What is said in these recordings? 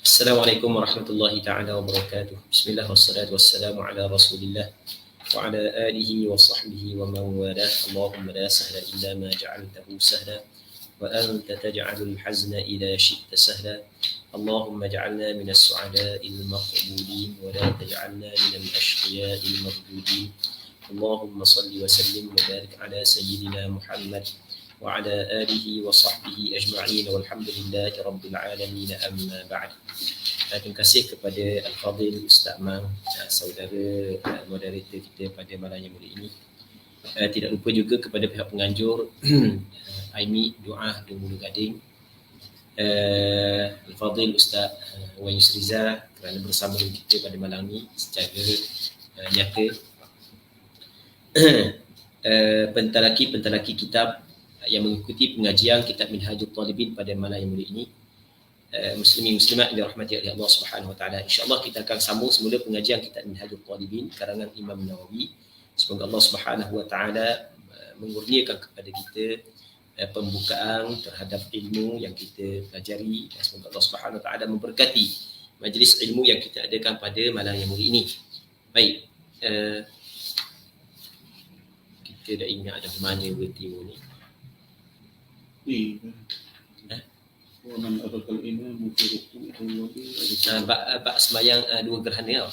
Assalamualaikum warahmatullahi ta'ala wabarakatuh. Bismillah wassalatu wassalamu ala rasulillah wa ala alihi wa sahbihi wa man walah. Allahumma la sahla illa ma ja'altahu sahla wa anta taj'alul hazna idha syi'ta sahla. Allahumma ja'alna minas su'ada'il maqbulin wa la taj'alna minal ashqiya'il mardudin. Allahumma salli wa sallim wa barik ala sayyidina Muhammad وعلى آله وصحبه أجمعين والحمد لله رب العالمين أما بعد. Terima kasih kepada Al-Fadhil Ustaz Mang, saudara moderator kita pada malam yang mulia ini. Tidak lupa juga kepada pihak penganjur Aimi Doa Dengulu Gading, Al-Fadhil Ustaz Wan Yusriza kerana bersama dengan kita pada malam ini secara nyata. Pentalaki kitab yang mengikuti pengajian kitab Minhajul Talibin pada malam yang mulia ini, muslimin muslimat yang dirahmati oleh Allah Subhanahu wa taala. Insya-Allah kita akan sambung semula pengajian kitab Minhajul Talibin karangan Imam Nawawi. Semoga Allah Subhanahu wa taala mengurniakan kepada kita pembukaan terhadap ilmu yang kita pelajari, dan semoga Allah Subhanahu wa taala memberkati majlis ilmu yang kita adakan pada malam yang mulia ini. Baik, kita dah ingat ada mana bertemu ni. Bab sembahyang dua gerhana.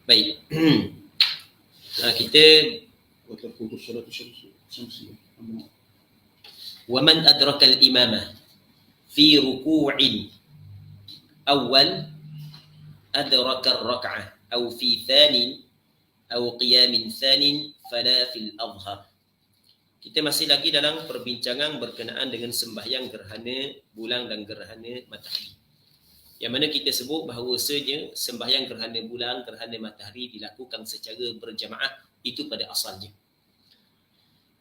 Baik. Kita wa man adraka al-imamah fi ruku'in awal adraka ar-rak'ah aw fi thanin aw qiyamin thanin fala fil adhhar. Kita masih lagi dalam perbincangan berkenaan dengan sembahyang gerhana bulan dan gerhana matahari. Yang mana kita sebut bahawasanya sembahyang gerhana bulan, gerhana matahari dilakukan secara berjamaah itu pada asalnya.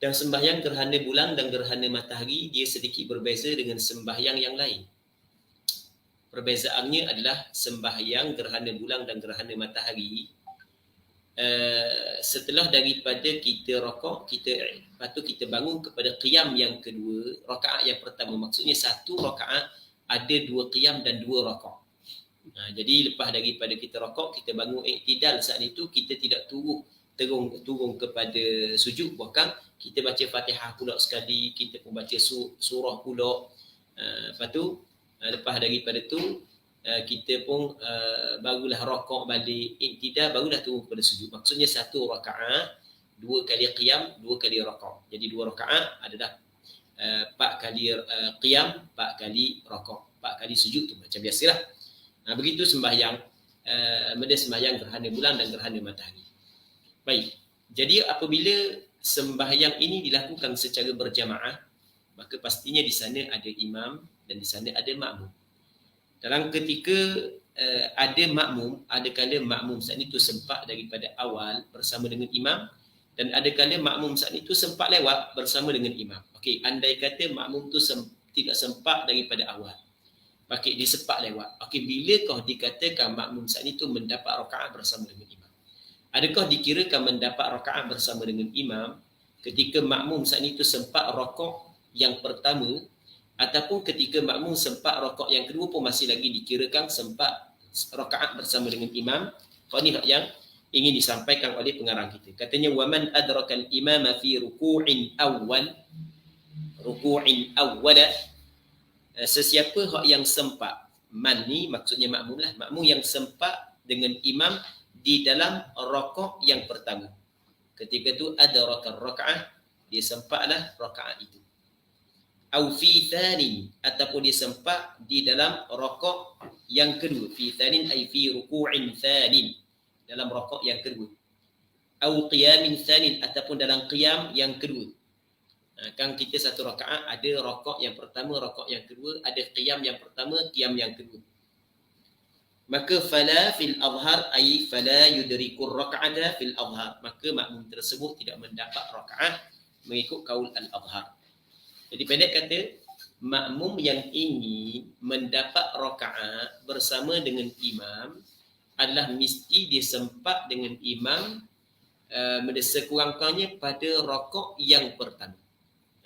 Dan sembahyang gerhana bulan dan gerhana matahari dia sedikit berbeza dengan sembahyang yang lain. Perbezaannya adalah sembahyang gerhana bulan dan gerhana matahari, setelah daripada kita rakaat, lepas tu kita bangun kepada qiyam yang kedua, rakaat yang pertama. Maksudnya satu rakaat ada dua qiyam dan dua rakaat. Jadi lepas daripada kita rakaat, kita bangun iktidal, saat itu kita tidak turun kepada sujud, bahkan kita baca Fatihah pula sekali, kita pun baca surah pula. Lepas tu lepas daripada tu kita pun barulah rakaat balik iktidal, barulah turun kepada sujud. Maksudnya satu rakaat dua kali qiyam, dua kali rakaat. Jadi dua rakaat adalah 4 kali qiyam, 4 kali rakaat, 4 kali sujud tu macam biasalah. Begitu sembahyang sembahyang gerhana bulan dan gerhana matahari. Baik. Jadi apabila sembahyang ini dilakukan secara berjamaah, maka pastinya di sana ada imam dan di sana ada makmum. Dalam ketika ada makmum, ada kala makmum saat itu sempat daripada awal bersama dengan imam, dan ada kala makmum saat itu sempat lewat bersama dengan imam. Okey, andai kata makmum tu tidak sempat daripada awal, pakai dia sempat lewat. Okey, bilakah dikatakan makmum saat itu mendapat rakaat bersama dengan imam? Adakah dikirakan mendapat rakaat bersama dengan imam ketika makmum saat itu sempat rakaat yang pertama, ataupun ketika makmum sempat rakaat yang kedua pun masih lagi dikirakan sempat rakaat bersama dengan imam? Kau ni yang ingin disampaikan oleh pengarang kita. Katanya waman adrakal imama fi ruku'in awwal, sesiapa hak yang sempat, man ni maksudnya makmum lah, makmum yang sempat dengan imam di dalam rakaat yang pertama. Ketika tu adrakal rakaah, dia sempatlah rakaat itu. Au fi thanin, ataupun dia sempat di dalam rakaat yang kedua. Fi thanin ay fi ruku'in thanin, dalam rakaat yang kedua. Au qiyamin thanin, ataupun dalam qiyam yang kedua. Kan kita satu rakaat ada rakaat yang pertama, rakaat yang kedua, ada qiyam yang pertama, qiyam yang kedua. Maka fala fil adhar ay fala yudrikur raka'ata fil adhar, maka makmum tersebut tidak mendapat rakaat mengikut kaul al-adhar. Jadi pendek kata, makmum yang ingin mendapat rakaat bersama dengan imam adalah mesti dia sempat dengan imam sekurang-kurangnya pada rakaat yang pertama.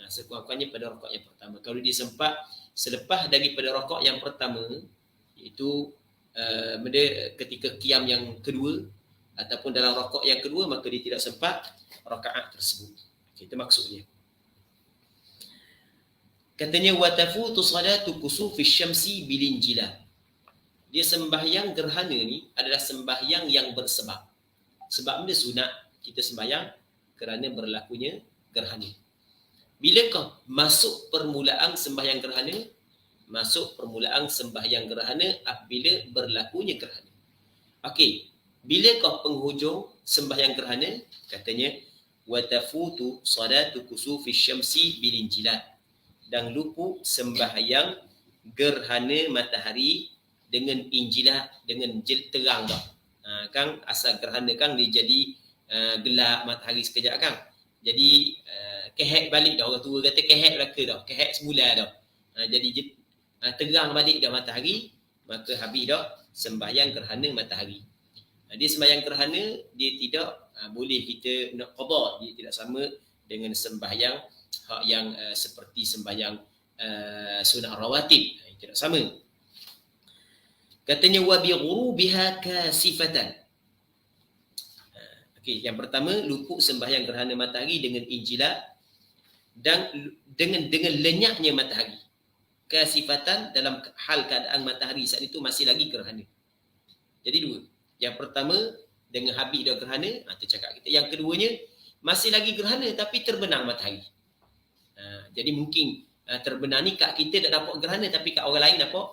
Sekurang-kurangnya pada rakaat yang pertama. Kalau dia sempat selepas daripada rakaat yang pertama, iaitu ketika qiyam yang kedua ataupun dalam rakaat yang kedua, maka dia tidak sempat rakaat tersebut. Itu maksudnya. Katanya wa tafutu salatu kusufi syamsi bilinjila. Dia sembahyang gerhana ni adalah sembahyang yang bersebab. Sebab benda sunat kita sembahyang kerana berlakunya gerhana. Bilakah masuk permulaan sembahyang gerhana? Masuk permulaan sembahyang gerhana apabila berlakunya gerhana. Okey, bilakah penghujung sembahyang gerhana? Katanya wa tafutu salatu kusufi syamsi bilinjilat. Dan lupu sembahyang gerhana matahari dengan injilat, dengan terang dah. Kang asal gerhana kang dia jadi gelap matahari sekejap kang. Jadi kehek balik dah, orang tua kata kehek belaka dah, kehek semula dah. Jadi terang balik dah matahari, maka habis dah sembahyang gerhana matahari. Dia sembahyang gerhana, dia tidak boleh kita nak qada, dia tidak sama dengan sembahyang hak yang seperti sembahyang sunat rawatib. Tidak sama. Katanya wa bi ghurubiha kasifatan. Okey, yang pertama luput sembahyang gerhana matahari dengan injilat dan dengan lenyapnya matahari. Kasifatan dalam hal keadaan matahari saat itu masih lagi gerhana. Jadi dua. Yang pertama dengan habis dah gerhana, tu cakap kita. Yang keduanya masih lagi gerhana tapi terbenam matahari. Jadi mungkin terbenam ni kat kita tak nampak gerhana tapi kat orang lain nampak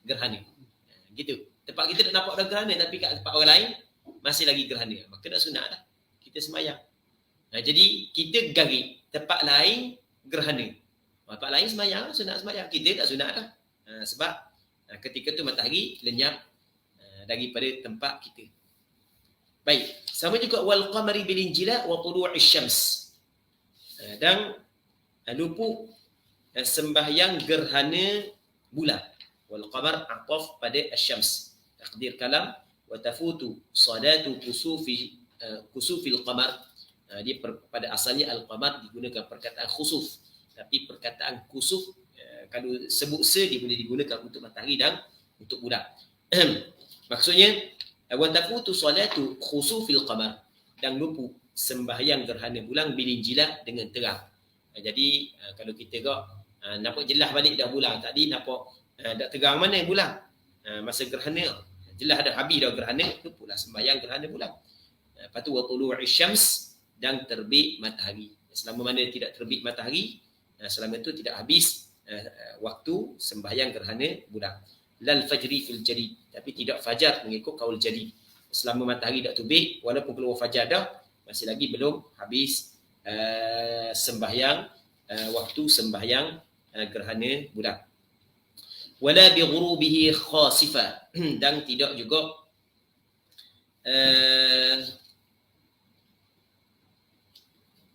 gerhana. Gitu. Tempat kita tak nampak dah gerhana tapi kat tempat orang lain masih lagi gerhana. Maka dah sunat dah. Kita sembahyang. Jadi kita garik tempat lain gerhana. Tempat lain sembahyang, sunat sembahyang. Kita tak sunat dah. Sebab ketika tu matahari lenyap daripada tempat kita. Baik. Sama juga wal qamari bil injila wa tulu'i syams. Dan luput sembahyang gerhana bulan. Wal qamar aqaf pada asy-syams. Takdir kalam wa tafutu salatu kusufil qamar. Dia pada asalnya al-qamar digunakan perkataan khusuf, tapi perkataan kusuf kalau sebut dia boleh digunakan untuk matahari dan untuk bulan. Maksudnya wa tafutu salatu khusufil qamar, dan luput sembahyang gerhana bulan bilinjilah dengan terang. Jadi kalau kita nampak jelas balik dah bulan, tadi nampak dah terang mana bulan masa gerhana, jelas dah habis dah gerhana, luputlah sembahyang gerhana bulan. Lepas tu wa tulu'i syams, dan terbit matahari. Selama mana tidak terbit matahari, selama itu tidak habis waktu sembahyang gerhana bulan. Lal fajri fil jadid, tapi tidak fajar mengikut kaul jadid. Selama matahari dah terbit, walaupun keluar fajar dah, masih lagi belum habis sembahyang waktu sembahyang gerhana bulan. Wala bi ghurubihi khasifa, dan tidak juga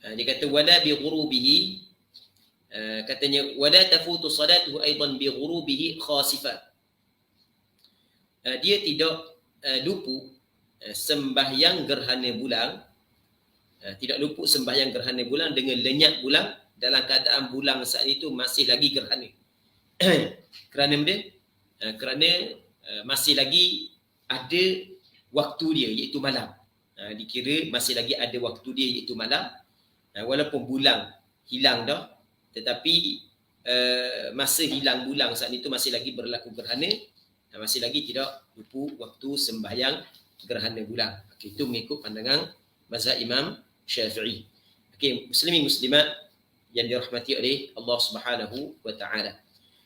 dia kata wala bi ghurubihi, katanya wala tafutu salatuhu aidan bi ghurubihi khasifa. Dia tidak luput sembahyang gerhana bulan, tidak luput sembahyang gerhana bulan dengan lenyap bulan dalam keadaan bulan saat itu masih lagi gerhana. Kerana masih lagi ada waktu dia, iaitu malam. Dikira masih lagi ada waktu dia, iaitu malam. Walaupun bulan hilang dah, tetapi masa hilang bulan saat itu masih lagi berlaku gerhana, masih lagi tidak luput waktu sembahyang gerhana bulan. Itu mengikut pandangan mazhab Imam Syafi'i. Muslimin muslimat yang dirahmati oleh Allah Subhanahu wa taala.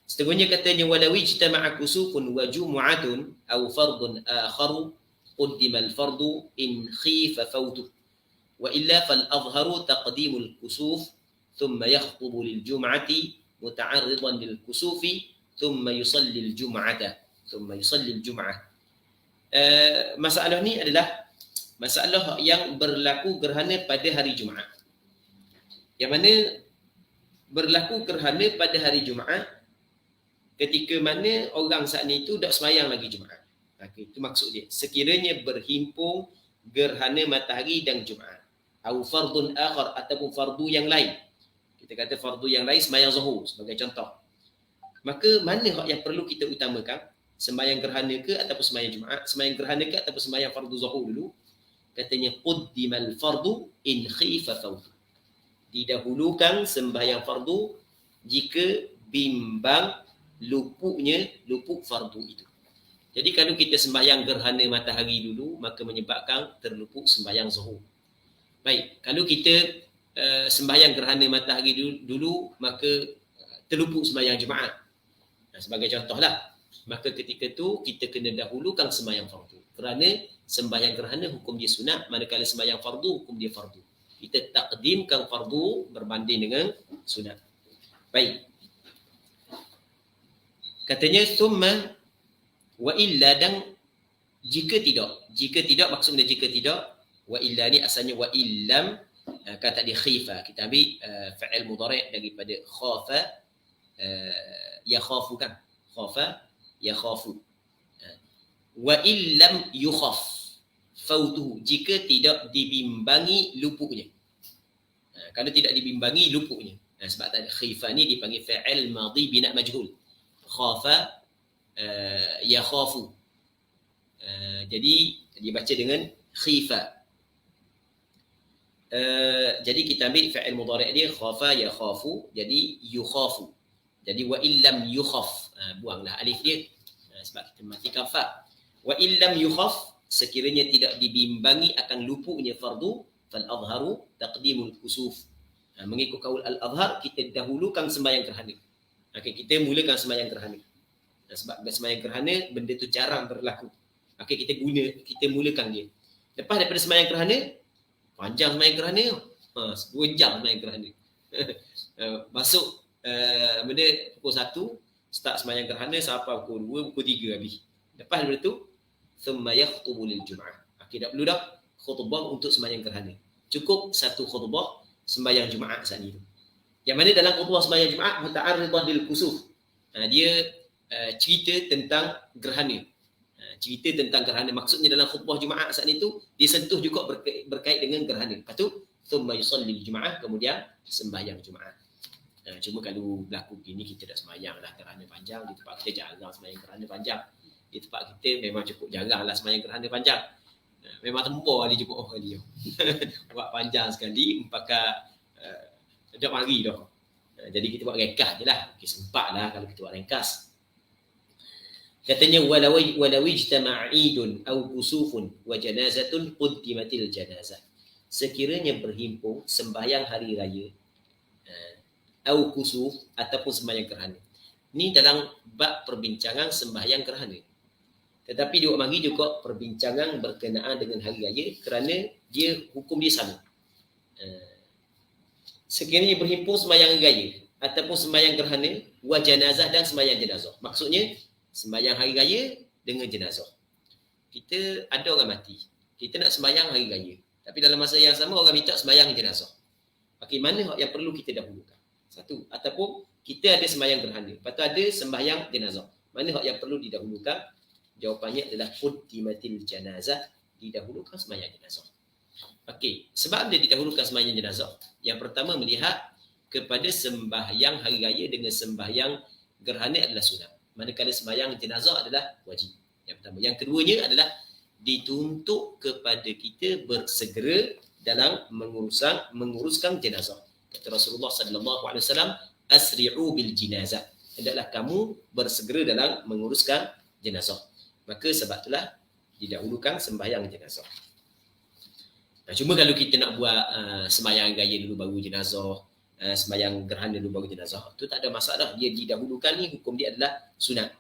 Seterusnya katanya walau ijtama'a kusufun wa jumu'atun aw fardun akharu qaddima al-fardu in khifa fawtu wa illa fal adhharu taqdimul kusuf thumma yakhutubu lil jum'ati muta'arridan lil kusufi thumma yusalli al jum'ah. Masalah ni adalah masalah yang berlaku gerhana pada hari Jumaat. Yang mana berlaku gerhana pada hari Jumaat ketika mana orang saat itu tak sembahyang lagi Jumaat. Itu maksud dia. Sekiranya berhimpun gerhana matahari dan Jumaat. Au fardun akhar, ataupun fardu yang lain. Kita kata fardu yang lain sembahyang zuhur sebagai contoh. Maka mana hak yang perlu kita utamakan? Sembahyang gerhana ke ataupun sembahyang Jumaat? Sembahyang gerhana ke ataupun sembahyang fardu zuhur dulu? Katanya quddimal fardu in khifa fawtu. Didahulukan sembahyang fardu jika bimbang lupuk fardu itu. Jadi kalau kita sembahyang gerhana matahari dulu, maka menyebabkan terluput sembahyang zuhur. Baik, kalau kita sembahyang gerhana matahari dulu maka terluput sembahyang Jumaat. Sebagai contohlah, maka ketika itu kita kena dahulukan sembahyang fardu. Kerana sembahyang gerhana hukum dia sunat, manakala sembahyang fardu hukum dia fardu. Kita takdimkan fardu berbanding dengan sunat. Baik. Katanya summa wa illa, dan jika tidak maksudnya jika tidak, wa illa ni asalnya wa illam, kata dia khifa, kita ambil fa'il mudhari' daripada khafa yakhafu kan, khafa yakhafu. Wa illam yukhaf fautuhu, jika tidak dibimbangi lupuknya. Kalau tidak dibimbangi lupuknya. Sebab tadi khifa ni dipanggil fa'il madhi bina majhul. Khafa yakhafu. Jadi dibaca dengan khifa. Jadi kita ambil fa'il mudhari' dia khafa yakhafu, jadi yukhafu. Jadi wa illam yukhaf, buanglah alif dia sebab kita matikan fa. Wa illam yukhaf, sekiranya tidak dibimbangi akan lupuknya fardu, fal azharu taqdimul kusuf. Mengikut kaul al-azhar, kita dahulukan sembahyang gerhana. Okey, kita mulakan sembahyang gerhana. Sebab sembahyang gerhana benda tu jarang berlaku. Okey, kita mulakan dia. Lepas daripada sembahyang gerhana, panjang sembahyang gerhana, 2 jam sembahyang gerhana. Masuk benda pukul 1, start sembahyang gerhana sampai pukul 2, pukul 3 habis. Lepas daripada tu, thumma yakhtubu lil jum'ah. Okey, tak perlu dah khutbah untuk sembahyang gerhana. Cukup satu khutbah sembahyang Jumaat saat itu. Yang mana dalam khutbah sembahyang Jumaat muta'arridah bil kusuf. Dia cerita tentang gerhana. Cerita tentang gerhana. Maksudnya dalam khutbah Jumaat saat itu dia sentuh juga berkait dengan gerhana. Lepas tu thumma yusalli Jumaat, kemudian sembahyang Jumaat. Cuma kalau berlaku begini kita dah sembahyang lah gerhana panjang. Di tempat kita jarang sembahyang gerhana panjang. Di tempat kita memang cukup jarang lah sembahyang gerhana panjang. Memang tempur dia jumpa orang dia. Buat panjang sekali, mpaka dah mari dah. Jadi kita buat ringkas je lah. Okay, sempat lah kalau kita buat ringkas. Katanya walaw ijtama'a idun aw kusufun wa janazatun quddimatil janazah. Sekiranya berhimpun sembahyang hari raya aw kusuf ataupun sembahyang gerhana. Ni dalam bab perbincangan sembahyang gerhana. Tetapi dia mari juga perbincangan berkenaan dengan hari raya kerana dia hukum dia sama. Sekiranya berhimpun sembahyang hari raya ataupun sembahyang gerhana wa janazah dan sembahyang jenazah. Maksudnya sembahyang hari raya dengan jenazah. Kita ada orang mati. Kita nak sembahyang hari raya. Tapi dalam masa yang sama orang minta sembahyang jenazah. Okey, mana yang perlu kita dahulukan? Satu, ataupun kita ada sembahyang gerhana. Lepas tu ada sembahyang jenazah. Mana yang perlu didahulukan? Jawapannya adalah quddimatil janazah, didahulukan sembahyang jenazah. Okey, sebab dia didahulukan sembahyang jenazah. Yang pertama melihat kepada sembahyang hari raya dengan sembahyang gerhana adalah sunat. Manakala sembahyang jenazah adalah wajib. Yang pertama. Yang keduanya adalah dituntut kepada kita bersegera dalam menguruskan jenazah. Kata Rasulullah sallallahu alaihi wasallam, asri'u bil jinazah. Hendaklah kamu bersegera dalam menguruskan jenazah. Maka sebab itulah didahulukan sembahyang jenazah. Cuma kalau kita nak buat sembahyang raya dulu baru jenazah, sembahyang gerhana dulu baru jenazah, tu tak ada masalah. Dia didahulukan ni hukum dia adalah sunat.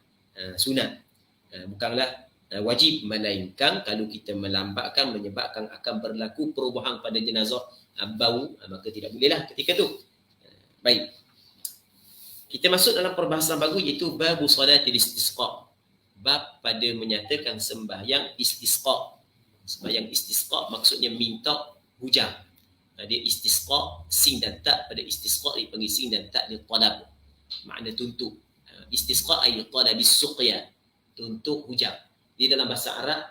Bukanlah wajib, melainkan kalau kita melambatkan menyebabkan akan berlaku perubahan pada jenazah bau, maka tidak bolehlah ketika tu. Baik. Kita masuk dalam perbahasan baru iaitu babu salatil istisqa. Bab pada menyatakan sembahyang istisqa. Sembahyang istisqa maksudnya minta hujan. Dia istisqa, sin dan ta pada istisqa dipanggil sin dan ta dia talab. Makna tuntut. Istisqa ay talabis suqya, tuntut hujan. Dia dalam bahasa Arab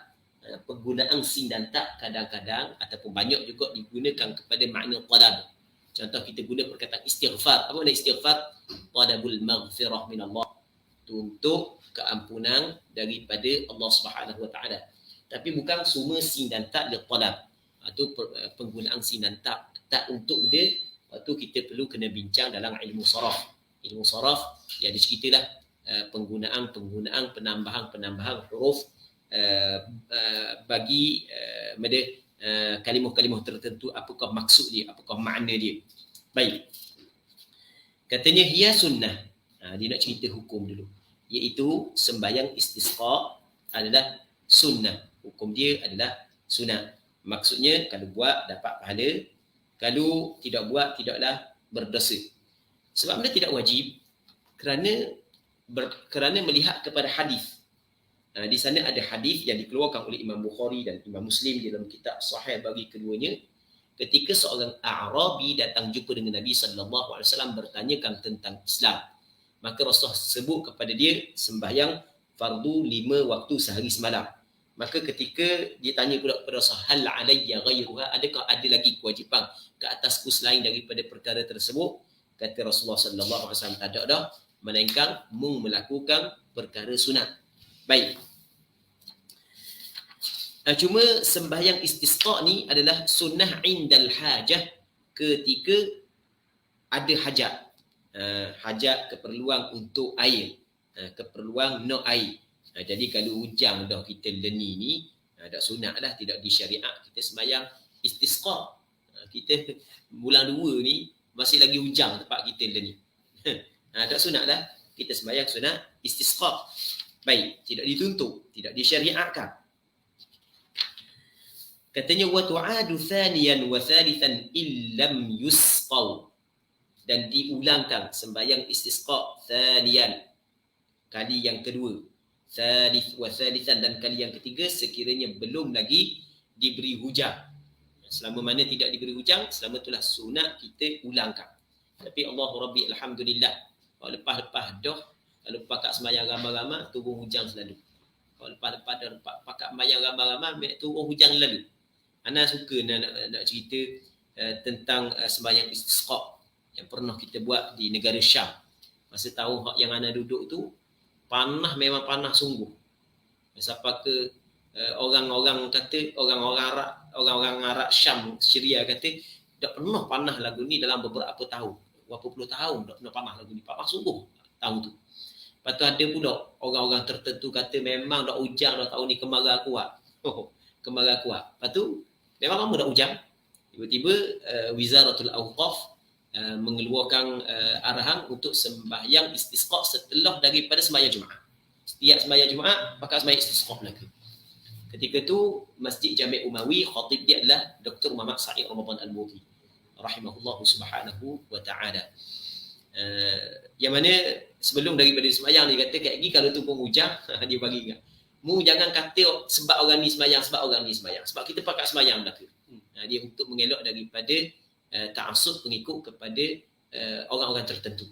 penggunaan sin dan ta kadang-kadang ataupun banyak juga digunakan kepada makna talab. Contoh kita guna perkataan istighfar. Apa makna istighfar? Talabul maghfirah min Allah. Untuk keampunan daripada Allah Subhanahu Wa Taala. Tapi bukan semua sin dan ta li talab. Itu penggunaan sin dan ta untuk dia. Waktu kita perlu kena bincang dalam ilmu saraf. Ilmu saraf dia ada ceritalah penggunaan penambahan huruf bagi kalimah-kalimah tertentu, apakah maksud dia, apakah makna dia. Baik. Katanya hiya sunnah. Dia nak cerita hukum dulu. Iaitu sembahyang istisqa adalah sunnah. Hukum dia adalah sunnah. Maksudnya kalau buat dapat pahala, kalau tidak buat tidaklah berdosa. Sebab benda tidak wajib kerana melihat kepada hadis. Di sana ada hadis yang dikeluarkan oleh Imam Bukhari dan Imam Muslim dalam kitab sahih bagi keduanya. Ketika seorang A'rabi datang jumpa dengan Nabi SAW bertanyakan tentang Islam, maka Rasulullah sebut kepada dia sembahyang fardu 5 waktu sehari semalam. Maka ketika dia tanya pula kepada Rasulullah, hal alayya ghayruha, adakah ada lagi kewajipan ke atasku selain daripada perkara tersebut? Kata Rasulullah SAW, tak ada dah, melainkan mung melakukan perkara sunat. Baik. Cuma sembahyang istisqa ni adalah sunnah indal hajah, ketika ada hajat. Hajat keperluan untuk air, keperluan nak air. Jadi kalau hujang dah kita leni ni, dah sunat lah, tidak disyariat kita sembahyang istisqa. Kita bulan 2 ni masih lagi hujang tempat kita leni. Tak sunat lah kita sembahyang sunat istisqa. Baik, tidak dituntut, tidak disyariatkan. Katanya wa tu'adu thaniyan wa thalithan illam yusqaw, dan diulangkan sembahyang istisqa thaniyan, kali yang kedua, thalith wa thalithan, dan kali yang ketiga sekiranya belum lagi diberi hujang. Selama mana tidak diberi hujang, selama itulah sunat kita ulangkan. Tapi Allahu Rabbi alhamdulillah, kalau lepas-lepas dah, kalau pakat sembahyang ramai-ramai turun hujang selalu. Kalau lepas-lepas dah pakat sembahyang ramai-ramai turun hujang lalu. Ana suka nak cerita tentang sembahyang istisqa yang pernah kita buat di negara Syam. Masa tahun yang Ana duduk tu, panah, memang panah sungguh. Sampai ke orang-orang kata, orang-orang Arab Syam, Syria kata, tak pernah panah lagu ni dalam beberapa tahun. Berapa puluh tahun tak pernah panah lagu ni. Panah sungguh tahun tu. Lepas tu ada pula orang-orang tertentu kata memang dah hujang dah tahun ni, kemarau kuat. Kemarau kuat. Lepas tu memang lama dah hujang. Tiba-tiba Wizaratul Awqaf mengeluarkan arahan untuk sembahyang istisqa setelah daripada sembahyang Jumaat. Setiap sembahyang Jumaat pakai sembahyang istisqa lagi. Ketika tu Masjid Jami' Umawi, khatib dia adalah Dr. Muhammad Sa'id Ramadan Al-Muti rahimahullahu subhanahu wa ta'ala. Yang mana sebelum daripada sembahyang dia kata kat lagi kalau tu pun hujang, dia bagi ingat. Mu jangan kata sebab orang ni sembahyang, sebab orang ni sembahyang. Sebab kita pakai sembahyang dah tu. Dia untuk mengelak daripada ta'assub, pengikut kepada orang-orang tertentu.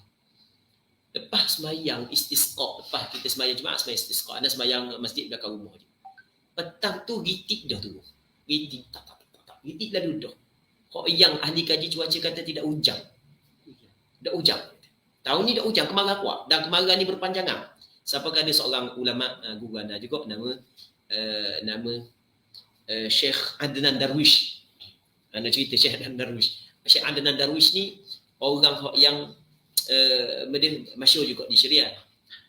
Lepas sembahyang istisqa, lepas kita sembahyang Jumaat, sembahyang istisqa, ada sembahyang masjid belakang rumah je. Petang tu gitik dah tu. Gitik tak. Gitik lalu dah. Kok yang ahli kaji cuaca kata tidak hujang. Tak hujang. Tahun ni tak hujang, kemarau kuat. Dan kemarau ni berpanjangan. Sampai ada seorang ulama guru anda juga nama Syekh Adnan Darwish. Anda cerita Syekh Adnan Darwish. Syekh Adnan Darwish ni orang yang masyhur juga di Syria.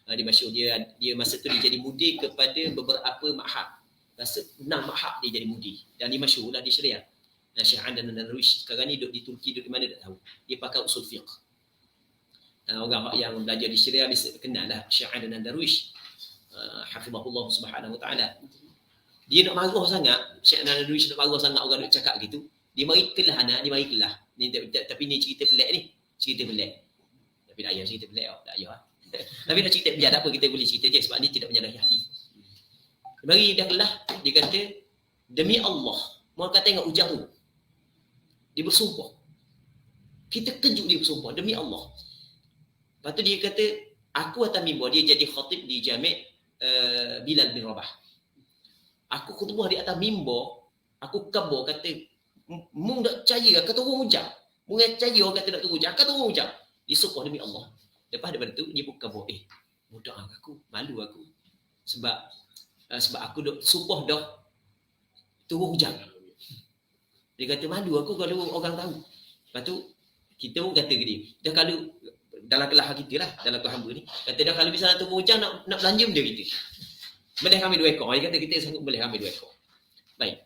Dia masyhur, dia masa tu dia jadi mudi kepada beberapa ma'had. Rasa 6 ma'had dia jadi mudi. Dan dia masyhur lah di Syria. Dan Syekh Adnan Darwish sekarang ni duduk di Turki, duduk di mana tak tahu. Dia pakai usul fiqh. Orang yang belajar di Syria bisa kenal lah Syekh Adnan Darwish, hafizahullah subhanahu wa ta'ala. Dia nak marah sangat, Syekh Adnan Darwish nak marah sangat orang nak cakap gitu. Dia mari kelah anak, dia mari kelah. Tapi ni cerita pelik ni, cerita pelik. Tapi tak payah cerita pelik, tak payah. Tapi nak cerita biar tak apa, kita boleh cerita je sebab ni tidak menyalahi ahli. Mari dah kelah, dia kata demi Allah, mau kata tengok hujang tu. Dia bersumpah. Kita kejut dia bersumpah demi Allah. Lepas tu dia kata, aku atas mimbar, dia jadi khatib di Jami' Bilal bin Rabah. Aku khutbah di atas mimbar, aku khabar kata, mu tak percaya kata turun hujang. Mu tak percaya orang kata nak turun hujang, kata turun hujang. Dia sumpah demi Allah. Lepas daripada tu, dia pun khabar, Budak aku, malu aku. Sebab aku duk supoh dah turun hujan. Dia kata malu aku kalau orang tahu. Lepas tu kita pun kata ke dia, dah kalau dalam kelah kita lah, dalam kelah hamba ni, kata dah kalau misalnya turun hujan nak belanja dia kita. Boleh ambil 2 ekor. Dia kata kita sanggup boleh ambil 2 ekor. Baik.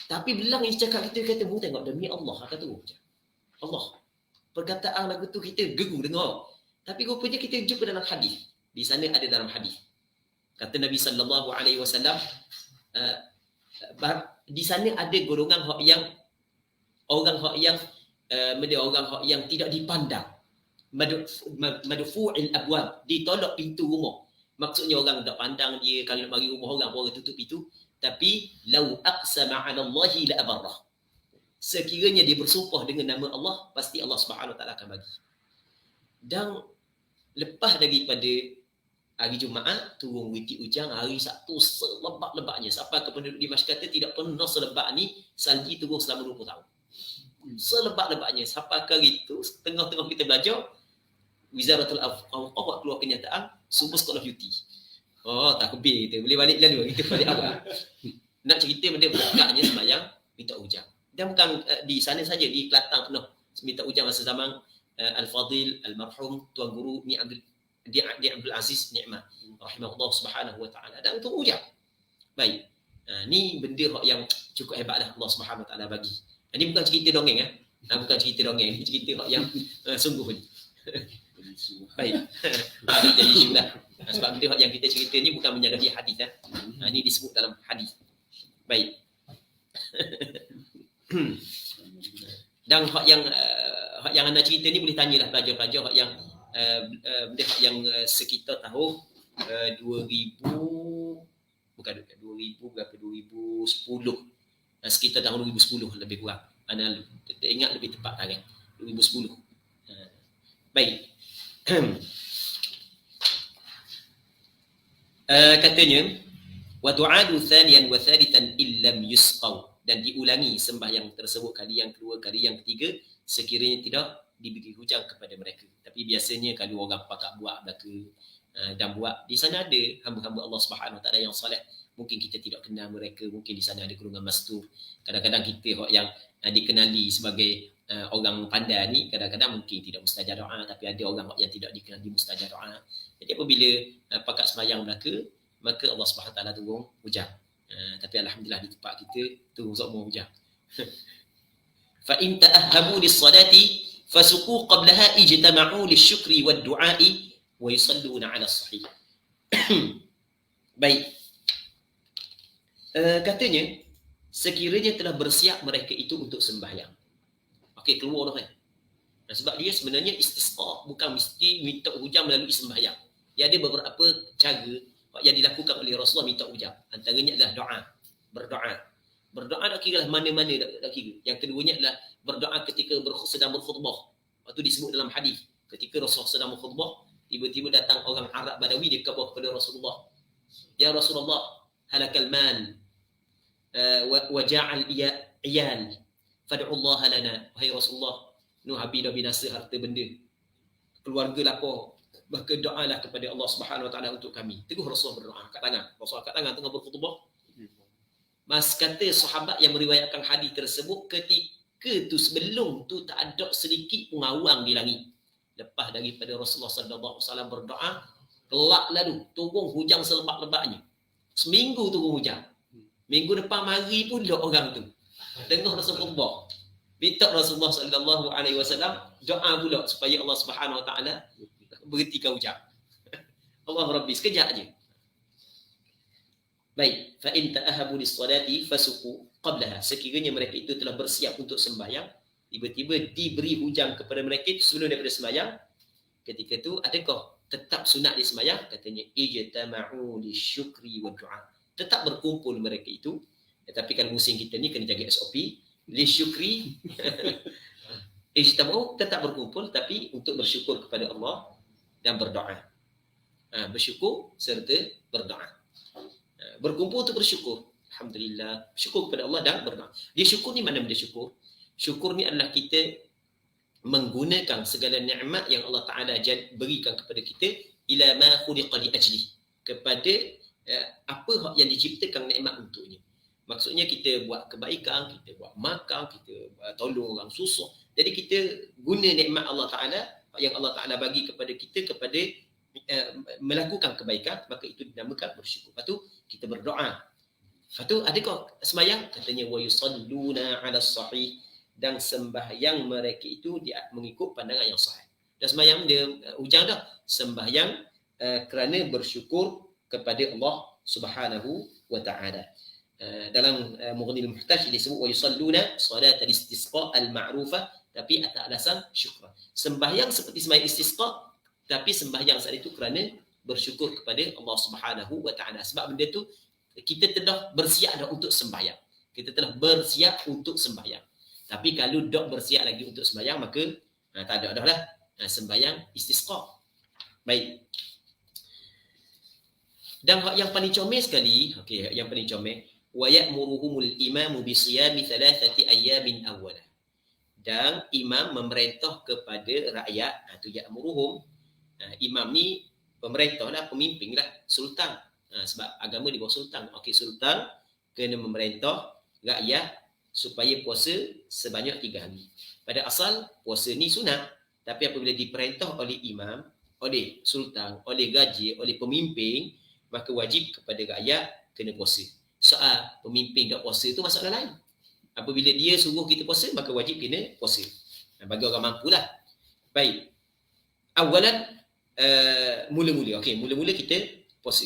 Tapi belang yang cakap kita kata, mu tengok demi Allah kata turun hujan. Allah. Perkataan lagu tu kita geru dengar. Tapi rupanya kita jumpa dalam hadis. Di sana ada dalam hadis. Kata Nabi sallallahu alaihi wasallam, di sana ada golongan orang yang tidak dipandang. Madfu'il abwab, ditolak pintu rumah. Maksudnya orang tak pandang dia, kalau nak bagi rumah orang pun orang tutup pintu. Tapi lau aqsama 'ala Allahi la abarrah. Sekiranya dia bersumpah dengan nama Allah, pasti Allah Subhanahu Wa Taala akan bagi. Dan lepas daripada hari Jumaat turun witik hujan, hari Sabtu selebat-lebatnya. Sampai ke penduduk Dimash kata tidak pernah selebat ni salji turun selama 20 tahun. Selebat-lebatnya. Sampai ke hari itu, tengah-tengah kita belajar, Wizaratul Awqaf keluar kenyataan subuh sekolah cuti. Oh, tak kebir kita. Boleh balik lalu kita balik awal. Nak cerita benda berkatnya sembahyang minta hujan. Dan bukan di sana saja, di Kelantan penuh minta hujan masa zaman Al-Fadil, Al-Marhum, Tuan Guru Ni Abdul Aziz Ni'mat rahimahullah subhanahu wa ta'ala. Dan untuk hujan. Baik. Ni benda yang cukup hebatlah Allah Subhanahu wa ta'ala bagi. Ini bukan cerita dongeng. Bukan cerita dongeng. Ini cerita yang sungguh ni. Baik. Jadi isu dah. Sebab benda yang kita cerita ni bukan menyalahi hadis. Ini disebut dalam hadis. Baik. Dan hak yang anda cerita ni boleh tanyalah pelajar-pelajar hak yang benda yang sekitar tahun 2000 berapa 2010. Sekitar tahun 2010 lebih kurang. Anda ingat lebih tepat kan? 2010. Baik. Katanya wa tu'adu thaniyan wa thalithan illam yusqaw, dan diulangi sembahyang tersebut kali yang kedua, kali yang ketiga sekiranya tidak diberi hujan kepada mereka. Tapi biasanya kalau orang pakak buat belaka dan buat, di sana ada hamba-hamba Allah Subhanahu Wa Taala yang soleh, mungkin kita tidak kenal mereka, mungkin di sana ada golongan mastur. Kadang-kadang kita yang dikenali sebagai orang pandai ni, kadang-kadang mungkin tidak mustajab doa, tapi ada orang yang tidak dikenali mustajab doa. Jadi apabila pakak sembahyang belaka, maka Allah Subhanahu Wa Taala turun hujan. Tapi alhamdulillah di tempat kita turun semua hujan. Fa in ta'ahhabu lis-salati fasuqu qablaha ijtama'u lisyukri wad-du'a'i wa yusalluna 'ala as-sahih. Baik. Katanya sekiranya telah bersiap mereka itu untuk sembahyang. Okey, keluar dah kan. Sebab dia sebenarnya istisqa, bukan mesti minta hujan melalui sembahyang. Dia ada beberapa cara yang dilakukan oleh Rasulullah minta hujan. Antaranya adalah doa, berdoa. Berdoa tak kira lah mana-mana tak kira. Yang keduanya adalah berdoa ketika sedang berkhutbah. Waktu disebut dalam hadis, ketika Rasulullah sedang berkhutbah, tiba-tiba datang orang Arab Badawi, dia kata kepada Rasulullah, "Ya Rasulullah, halakal mal wa ja'al iyal. Fad'u Allah lana." Wahai Rasulullah, habis dah binasa harta benda. Keluarga lapar. Maka doalah kepada Allah Subhanahu Wa Taala untuk kami. Teguh Rasulullah berdoa angkat tangan. Rasulullah angkat tangan tengah berkhutbah. Mas kata sahabat yang meriwayatkan hadis tersebut, ketika tu sebelum tu tak ada sedikit pun awang di langit. Lepas daripada Rasulullah sallallahu alaihi wasallam berdoa, kelak lalu turun hujan selebat-lebatnya. Seminggu turun hujan. Minggu depan mari pula orang tu. Tengah Rasulullah. Minta Rasulullah sallallahu alaihi wasallam doa pula supaya Allah Subhanahu Wa Taala berhentikan hujan. Allah Rabbi, sekejap aje. Baik, fa in ta'ahabu lis-salati fasuqu qablaha. Sekiranya mereka itu telah bersiap untuk sembahyang, tiba-tiba diberi hujan kepada mereka sebelum daripada sembahyang, ketika itu adakah tetap sunat di sembahyang? Katanya ijtama'u lisyukri wa du'a. Tetap berkumpul mereka itu. Tetapi kalau musim kita ni kena jaga SOP, lisyukri ijtama'u, tetap berkumpul tapi untuk bersyukur kepada Allah dan berdoa. Bersyukur serta berdoa. Berkumpul untuk bersyukur. Alhamdulillah. Syukur kepada Allah dan berdoa. Dia syukur ni mana benda syukur? Syukur ni adalah kita menggunakan segala nikmat yang Allah Ta'ala berikan kepada kita, ila ma khuliqa li ajli, kepada apa hak yang diciptakan nikmat untuknya. Maksudnya kita buat kebaikan, kita buat makan, kita tolong orang susah. Jadi kita guna nikmat Allah Taala yang Allah Taala bagi kepada kita kepada melakukan kebaikan, maka itu dinamakan bersyukur. Lepas tu kita berdoa. Lepas tu adakah sembahyang? Katanya wa yusalluna 'ala sahih, dan sembahyang mereka itu dia mengikut pandangan yang sahih. Dan sembahyang dia hujang dah sembahyang kerana bersyukur kepada Allah Subhanahu wa taala. Dalam Mughnil Muhtaj disebut wa yusalluna salat al-istisqa al-ma'rufah, tapi atas alasan syukur. Sembahyang seperti sembahyang istisqa, tapi sembahyang saat itu kerana bersyukur kepada Allah Subhanahu wa taala. Sebab benda tu kita telah bersiap dah untuk sembahyang. Kita telah bersiap untuk sembahyang. Tapi kalau dok bersiap lagi untuk sembahyang, maka tak ada dah lah sembahyang istisqa. Baik. Dan yang paling comel sekali, okey, yang paling comel, wa ya'muruhumul imamu bi siyami 3 ayyamin awwalah. Dan imam memerintah kepada rakyat, itu ya'muruhum. Imam ni pemerintah lah, pemimpin lah, sultan. Sebab agama di bawah sultan. Okey, sultan kena memerintah rakyat supaya puasa sebanyak 3 hari. Pada asal puasa ni sunat, tapi apabila diperintah oleh imam, oleh sultan, oleh gaji, oleh pemimpin, maka wajib kepada rakyat kena puasa. Soal pemimpin tak puasa itu masalah lain. Apabila dia suruh kita puasa, maka wajib kena puasa. Bagi orang mampulah. Baik. Awalan, mula-mula. Okey, mula-mula kita puasa.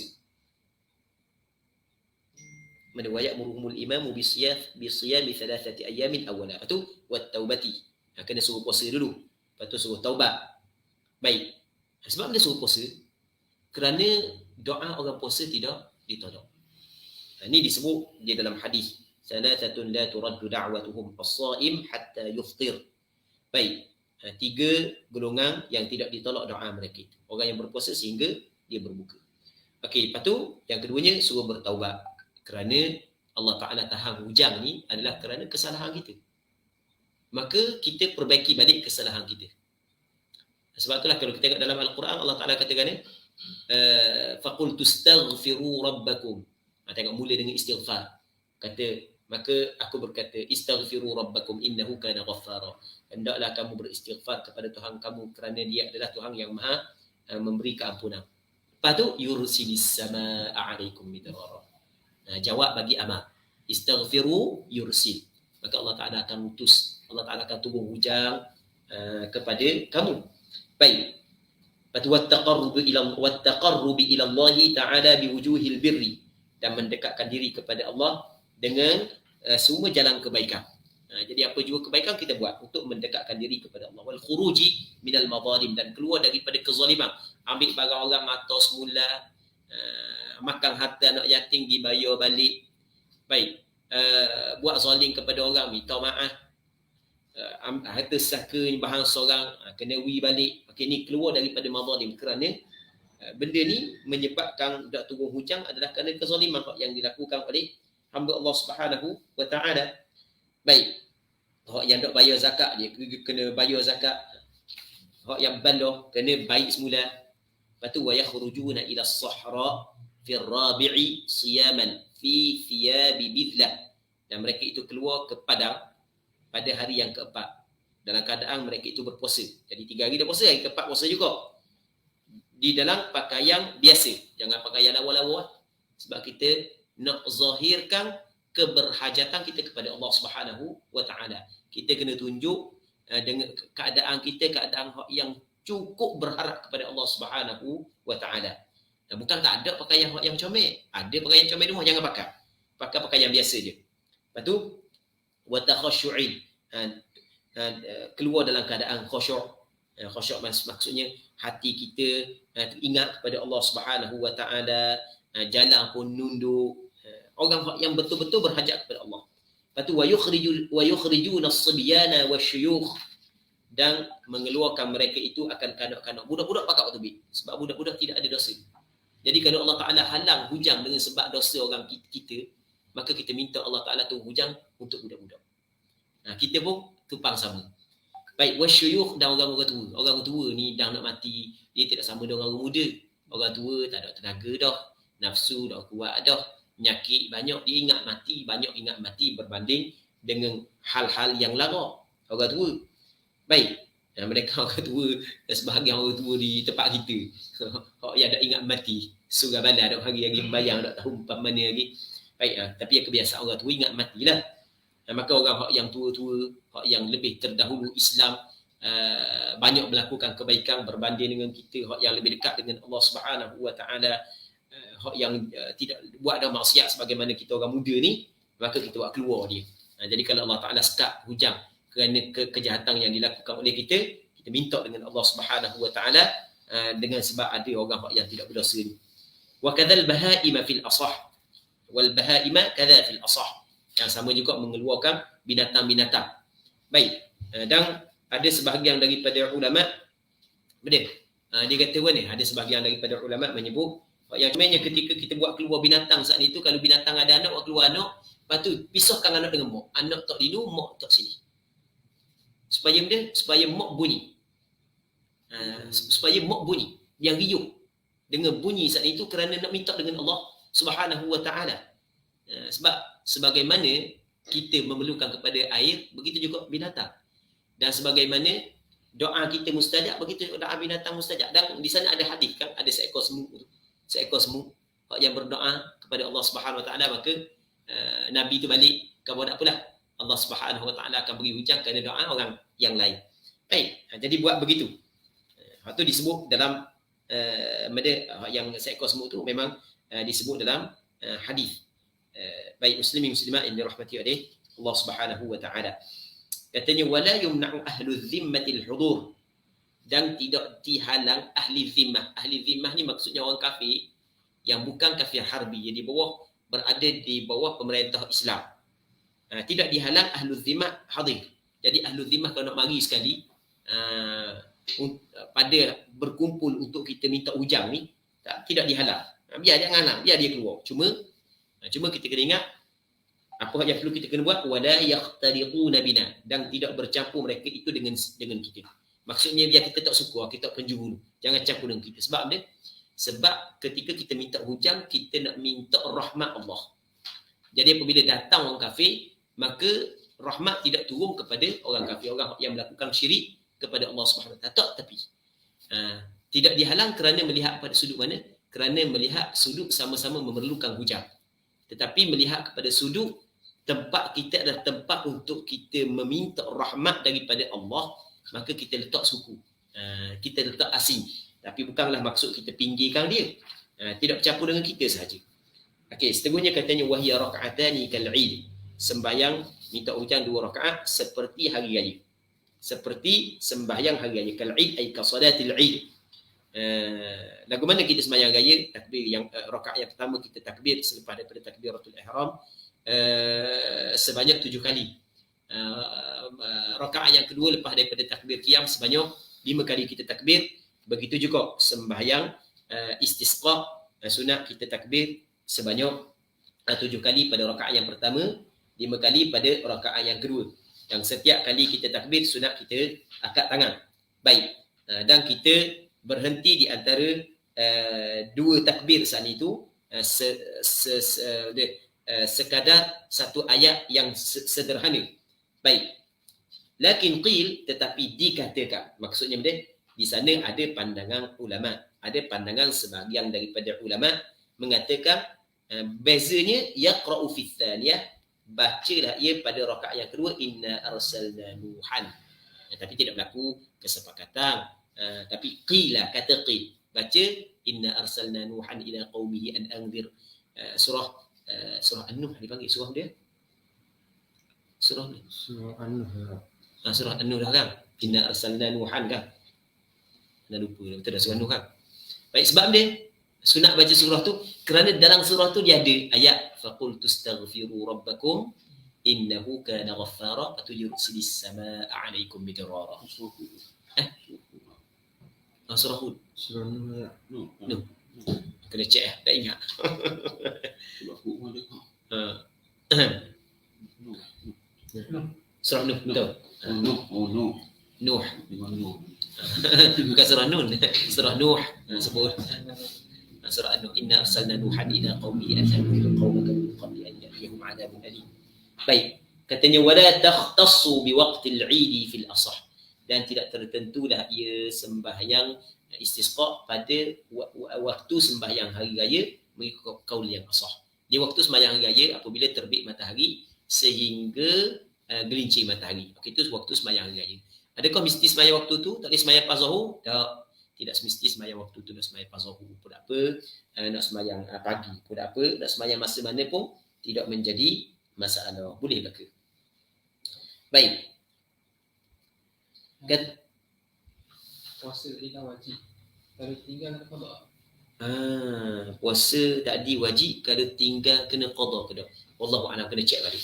Mana wa ya'muruhumul imamu bi siyami 3 ayyamin awwala. Lepas tu wat taubati. Kena suruh puasa dulu. Lepas tu suruh taubat. Baik. Sebab dia suruh puasa, kerana doa orang puasa tidak ditolak. Ini disebut dia dalam hadis, salasatun la turaddu da'watuhum as-sha'im hatta yuftir. Baik. 3 golongan yang tidak ditolak doa mereka itu. Orang yang berpuasa sehingga dia berbuka. Okey, lepas tu yang keduanya suruh bertaubat. Kerana Allah Ta'ala tahan hujang ni adalah kerana kesalahan kita. Maka kita perbaiki balik kesalahan kita. Sebab itulah kalau kita tengok dalam Al-Quran, Allah Ta'ala katakan فَقُلْتُ اسْتَغْفِرُوا رَبَّكُمْ. Tengok mula dengan istighfar. Maka aku berkata, istaghfiru rabbakum innahu kana ghaffara. Hendaklah kamu beristighfar kepada Tuhan kamu kerana dia adalah Tuhan yang maha memberi keampunan. Lepas tu yursilis samaa 'alaikum midrara. Jawab bagi amal. Istaghfiru yursil. Maka Allah Ta'ala akan utus. Allah Ta'ala akan turun hujang kepada kamu. Baik. Lepas tu wattaqarrubi ila Allah Ta'ala biwujuhil birri. Dan mendekatkan diri kepada Allah dengan semua jalan kebaikan. Jadi apa juga kebaikan kita buat untuk mendekatkan diri kepada Allah. Wal khuruji minal madhalim, dan keluar daripada kezaliman. Ambil barang orang mata semula, makan harta anak yatim dibayar balik. Baik. Buat zalim kepada orang, minta maaf. Harta saka bahan seorang, kena balik. Okey, ni keluar daripada madhalim kerana benda ni menyebabkan tak turun hujang adalah kerana kezaliman yang dilakukan oleh hamba Allah Subhanahu wa taala. Baik. Hak yang tak bayar zakat dia kena bayar zakat. Hak yang bandar kena baik semula. Lepas tu wa yakhrujuna ila as-sahra fi ar-rabi'i siyaman fi thiyabi bidlah. Dan mereka itu keluar ke padang pada hari yang keempat dalam keadaan mereka itu berpuasa. Jadi 3 hari dah puasa, hari keempat puasa juga. Di dalam pakaian biasa. Jangan pakaian lawa-lawa. Sebab kita nak zahirkan keberhajatan kita kepada Allah Subhanahu wa taala. Kita kena tunjuk dengan keadaan kita, keadaan yang cukup berharap kepada Allah Subhanahu wa taala. Dan bukan tak ada pakaian yang comel. Ada pakaian comel rumah, jangan pakai. Pakai pakaian biasa je. Lepas tu wa takhasyu'in. Keluar dalam keadaan khusyuk. Khusyuk maksudnya hati kita ingat kepada Allah Subhanahu wa taala, jalan pun nunduk. Orang yang betul-betul berhajat kepada Allah. Lepas tu wa yukhrijuna as-sibyana wasyuyukh, dan mengeluarkan mereka itu akan kanak-kanak. Budak-budak pakat waktu bit. Sebab budak-budak tidak ada dosa. Jadi kalau Allah Ta'ala halang hujang dengan sebab dosa orang kita, maka kita minta Allah Ta'ala tu hujang untuk budak-budak. Kita pun tupang sama. Baik, wasyuyukh dan orang-orang tua. Orang tua ni dah nak mati, dia tidak sama dengan orang muda. Orang tua tak ada tenaga dah, nafsu dah kuat dah, penyakit banyak, dia ingat mati berbanding dengan hal-hal yang lara. Orang tua. Baik. Mereka orang tua, sebahagian orang tua di tempat kita. Hak yang dah ingat mati. Surah bandar dah hari-hari bayang tak tahu empat mana lagi. Baik, tapi kebiasaan orang tua ingat matilah. Maka orang hak yang tua-tua, hak yang lebih terdahulu Islam, banyak melakukan kebaikan berbanding dengan kita, hak yang lebih dekat dengan Allah Subhanahu Wa Taala, hak yang tidak buat dah maksiat sebagaimana kita orang muda ni, maka kita buat keluar dia. Jadi kalau Allah Taala start hujang kerana kejahatan yang dilakukan oleh kita minta dengan Allah Subhanahu Wa Taala dengan sebab ada orang yang tidak berdosa ni. Wa kadzal bahaima fil asah wal bahaima kadza fil asah. Yang sama juga mengeluarkan binatang-binatang. Baik. Dan ada sebahagian daripada ulama dia kata mana? Ada sebahagian daripada ulama menyebut yang sebenarnya ketika kita buat keluar binatang saat itu, kalau binatang ada anak, buat keluar anak, lepas tu pisahkan anak dengan mak. Anak tak dinu, mak tak sini. Supaya mak bunyi. Supaya mak bunyi. Yang riuh. Dengan bunyi saat itu kerana nak minta dengan Allah Subhanahu Wa Taala. Sebab sebagaimana kita memerlukan kepada air, begitu juga binatang. Dan sebagaimana doa kita mustajab, begitu juga doa binatang mustajab. Dan di sana ada hadis kan, ada seekor semut yang berdoa kepada Allah Subhanahu Wa Taala, maka Nabi tu balik, kamu nak apalah, Allah Subhanahu Wa Taala akan beri hujan kerana doa orang yang lain. Baik, jadi buat begitu. Itu disebut dalam yang seekor semut tu memang disebut dalam hadis. Baik muslimin muslimat yang dirahmati oleh Allah Subhanahu Wa Taala. Katanya wala yumna'u ahlu dhimmatil hudur, dan tidak dihalang ahli zimmah. Ahli zimmah ni maksudnya orang kafir yang bukan kafir harbi, yang berada di bawah pemerintah Islam. Tidak dihalang ahlu zimmah hadir. Jadi ahlu zimmah kalau nak mari sekali pada berkumpul untuk kita minta hujang ni, tidak dihalang. Biar dia ngalang, biar dia keluar. Cuma kita kena ingat apa yang perlu kita kena buat, wala yaqtariquna bina, dan tidak bercampur mereka itu dengan kita. Maksudnya biar kita tak suka, kita tak penjuru, jangan campur dengan kita. Sebab ketika kita minta hujang, kita nak minta rahmat Allah. Jadi apabila datang orang kafir, maka rahmat tidak turun kepada orang kafir, orang yang melakukan syirik kepada Allah Subhanahu Wa Taala. Tapi tidak dihalang kerana melihat pada sudut mana? Kerana melihat sudut sama-sama memerlukan hujang. Tetapi melihat kepada sudut tempat kita adalah tempat untuk kita meminta rahmat daripada Allah, maka kita letak suku. Kita letak asing. Tapi bukanlah maksud kita pinggirkan dia. Tidak bercampur dengan kita sahaja. Okey, seterusnya katanya wahya raka'atani kal'id. Sembahyang minta hujang 2 rakaat seperti hari raya. Seperti sembahyang hari raya. Kal'id ay kasalatil 'id. Lagu mana kita sembahyang raya? Takbir yang rakaat yang pertama kita takbir selepas daripada takbiratul ihram sebanyak 7 kali. Rakaat yang kedua lepas daripada takbir qiyam sebanyak 5 kali kita takbir. Begitu juga sembahyang istisqa sunat kita takbir sebanyak 7 kali pada rakaat yang pertama, 5 kali pada rakaat yang kedua. Dan setiap kali kita takbir sunat kita angkat tangan. Baik. Dan kita berhenti di antara 2 takbir saat itu sekadar satu ayat yang sederhana. Baik. Lakin qil, tetapi dikatakan. Maksudnya di sana ada pandangan ulama. Ada pandangan sebahagian daripada ulama mengatakan bezanya yaqra'u fi tsaniyah, bacalah ia pada rakaat yang kedua, inna arsalna nuhan. Tapi tidak berlaku kesepakatan. Tapi qila, kata qil, baca inna arsalna nuhan ila qaumihi an anzir. Surah An-Nuh dipanggil surah dia. Surah An-Nuh. Surah An-Nuh dah kan? Inna arsalna nuhan kan? Dah lupa betul dah surah Nuh kan? Baik, sebab dia sunat baca surah tu kerana dalam surah tu dia ada ayat faqul tastaghfiru rabbakum innahu kana ghaffara atuyursilis samaa 'alaikum midrara. Surah Hud. Surah Nuh. Kena cek tak ingat. Surah Nuh betul. Nuh. Bukan surah Nun, surah Nuh sebut. Surah An-Nuh, inna arsalna Nuhan ila qaumi athamu qaumaka min qabli an ya'tiyahum 'adabun alim. Baik, katanya wala takhtassu biwaqtil 'idi fil asah, dan tidak tertentulah ia sembahyang istisqa pada waktu sembahyang hari raya mengikut kaul yang asah. Di waktu sembahyang hari raya apabila terbit matahari sehingga gelincir matahari. Okey, itu waktu sembahyang hari raya. Adakah mesti sembahyang waktu tu? Tak boleh sembahyang pas Zuhur? Tak. Tidak semesti sembahyang waktu tu nak sembahyang pas Zuhur pun apa, nak sembahyang pagi pun apa, nak sembahyang masa mana pun tidak menjadi masalah. Boleh ke? Baik. Puasa tadi kan wajib. Kalau tinggal kena qada. Puasa tadi wajib, kalau tinggal kena qada ke tak? Wallahu a'lam, kena check balik.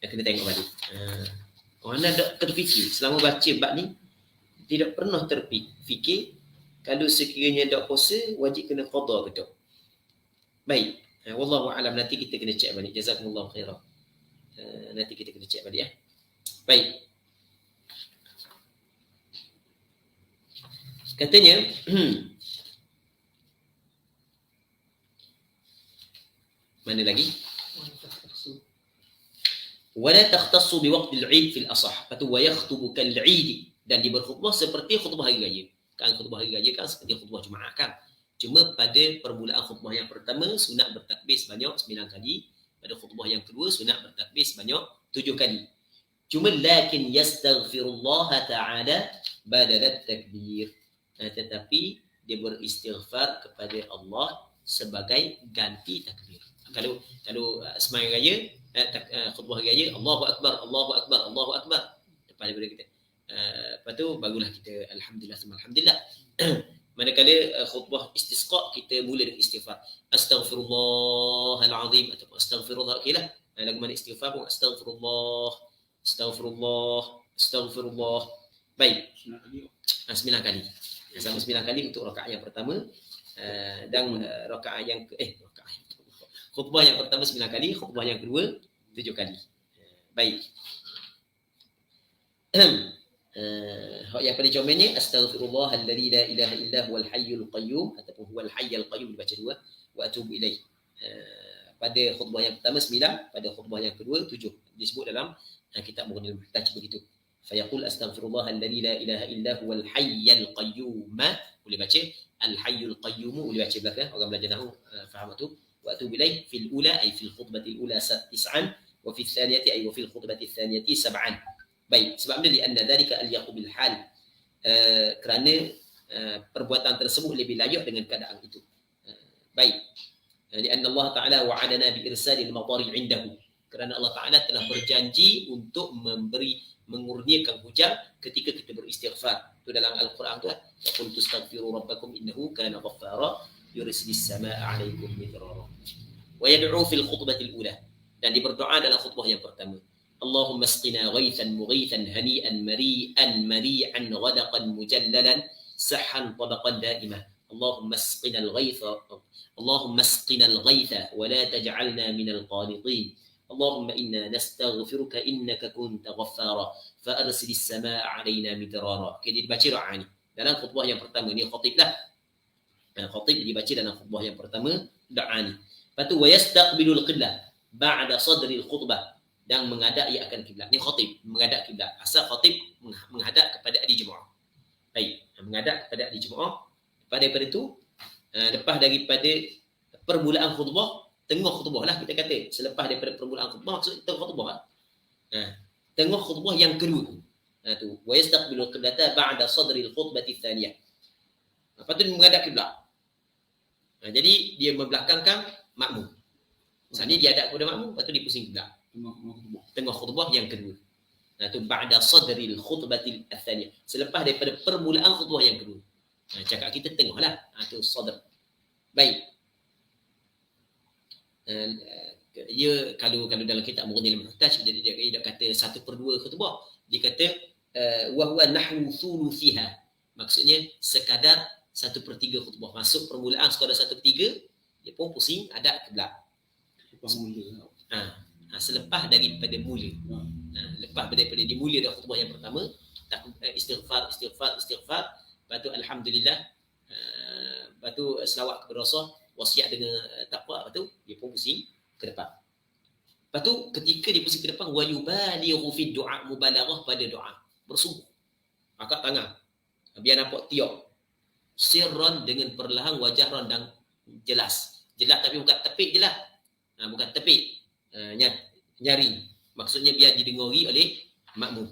Kena tengok balik. Orang ada terfikir selama baca bab ni tidak pernah terfikir kalau sekiranya tak puasa wajib kena qada ke tak. Baik. Wallahu a'lam, nanti kita kena check balik. Jazakumullahu khairan. Nanti kita kena check balik ya. Baik. Katanya mana lagi? Wala takhtassu biwaqtil 'id fil asah. Wa yakhtubu kal 'id, dan dia berkhutbah seperti khutbah hari raya. Kan khutbah hari raya kan seperti khutbah Jumaat kan. Cuma pada permulaan khutbah yang pertama sunat bertakbir sebanyak 9 kali, pada khutbah yang kedua sunat bertakbir sebanyak 7 kali. Cuma lakin yastaghfirullah ta'ala badalat takbir. Tetapi dia beristighfar kepada Allah sebagai ganti takbir. Kalau sembahyang raya, khutbah hari raya, Allahu akbar, Allahu akbar, Allahu akbar. Lepas daripada kita lepas tu barulah kita alhamdulillah semua alhamdulillah. Manakala khutbah istisqa kita mula dengan istighfar. Astaghfirullahalazim ataupun astaghfirullah. Okeylah. Lagu mana istighfar pun astaghfirullah, astaghfirullah, astaghfirullah. Baik. 9 kali. Sama 9 kali untuk rakaat yang pertama dan rakaat yang khutbah yang pertama 9 kali, khutbah yang kedua 7 kali. Baik. Yang pada comelnya astaghfirullah alladzi la ilaha illa huwal hayyul qayyum ataupun huwal hayyul qayyum dibaca 2 wa atubu ilaih. Pada khutbah yang pertama 9, pada khutbah yang kedua 7. Disebut dalam kitab Mughnil Muhtaj begitu. Fayaqul astaghfirullah alladzi la ilaha illa huwal hayyul qayyum. Boleh baca al hayyul qayyum, boleh baca belakang orang belajar nahwu faham tu. Wa atubu ilaih fil ula ay fil khutbati al ula 9 wa fil thaniyati ay wa fil khutbati al thaniyati 7. Baik, sebab dia lianna dzalika al-yaqu bil hal. Kerana perbuatan tersebut lebih layak dengan keadaan itu. Baik. Lianna Allah Taala wa'adana bi irsalil matari 'indahu. Kerana Allah Taala telah berjanji untuk mengurniakan hujan ketika kita beristighfar. Itu dalam Al-Quran tu. Qul tastaghfiru rabbakum innahu kana ghaffara yursilis samaa'a 'alaikum midrara. Wa yad'u fil khutbatil ula. Dan berdoa dalam khutbah yang pertama. اللهم اسقنا غيثا مغيثا هنيئا مريئا مريعا غدقا مجللا سحا طبقا دائما اللهم اسقنا الغيث ولا تجعلنا من القانطين اللهم إنا نستغفرك إنك كنت غفارا فأرسل السماء علينا مدرارا. Jadi dibaca doa ni dalam khutbah yang pertama ni, khatib lah. Khatib dibaca dalam khutbah yang pertama doa ni. Lepas tu wa yastaqbilul qiblah ba'da sadril khutbah, dan menghadap ia akan kiblat. Ni khatib menghadap kiblat. Asal khatib menghadap kepada ahli jemaah. Baik, menghadap kepada ahli jemaah. Daripada itu, lepas daripada permulaan khutbah, tengah khutbah lah kita kata. Selepas daripada permulaan khutbah, maksud tengah khutbah lah. Tengah khutbah yang kedua. Tu wa yastaqbilu qiblata ba'da sadril khutbati tsaniyah. Lepas tu menghadap kiblat. Jadi dia membelakangkan makmum. Misalnya dia hadap kepada makmum, lepas tu dia pusing kiblat. Tengah khutbah yang kedua. Tu ba'da sadril khutbatil tsaniyah. Selepas daripada permulaan khutbah yang kedua. Cakap kita tengahlah. Tu sadr. Baik. Dia kalau dalam kitab Mughnil Muhtaj dia kata 1/2 khutbah. Dia kata wa huwa nahwu thuluthiha. Maksudnya sekadar 1/3 khutbah. Masuk permulaan sekadar 1/3, dia pun pusing hadap kiblat. Selepas daripada mula. Lepas daripada dimula dah khutbah yang pertama, istighfar. Lepas tu alhamdulillah, lepas tu selawat kepada Rasul, wasiat dengan takwa, lepas tu dia pun pusing ke depan. Lepas tu ketika dia pusing ke depan, wa yubalighu fi du'a, mubalaghah pada doa, bersungguh, angkat tangan biar nampak tiap, sirran dengan perlahan, wajahran dan jelas tapi bukan tepik je lah, bukan tepik, nyari, maksudnya biar didengari oleh makmum.